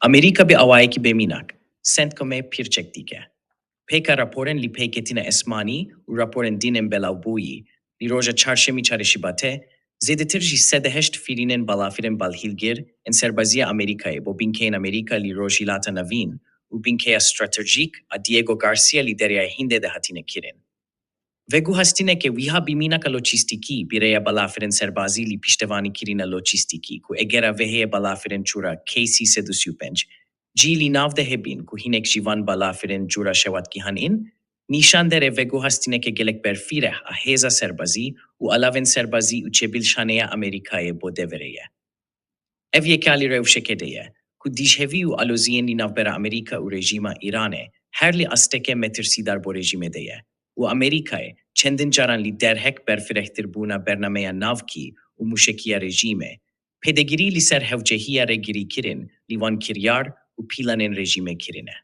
Amerîka bi awayekî bêmînak, CENTCOMê pirçek dike. Pêka raporên li pêketina esmanî û raporên dînên bellawbûyî li roja çarşemî çarşîbatê zêdetir jî 108 filînên balafirên balhîlgir ên serbaziya Amerîkayê bo bînkeyên Amerîka li rojhîlata navîn û bînkeya stratejîk a Diego Garcia li Deryaya Hindê de hatîne kirin. Vegu hastineke wiha bîmînaka lojîstîkî birêya balafirên serbazî li pîştevanî kirîna lojîstîkî ku egera vehêya balafirên çûra KC-335 cî li nav de hebîn ku hinek jî van balafirên cûra şewatgîhanên nîşan dere vegu hastineke gelek berfîreh a hêza serbazî û alavên serbazî û çêbilşaneya Amerîkayê bo devere ye. Ev yeka li rewşekê de ye ku dijhevî û aloziyên li navbera Amerîka û rejîma Îranê her li asteke metirsîdar bo rejîmê de ye. û Amerîkayê çendin caran li derhek berfirehtirbûna bernameya navkî û mûşekiya rejîmê, pêdegirî li ser hewcehiya re girîkirin li wan kiryar û pîlanên rejîmê kirine.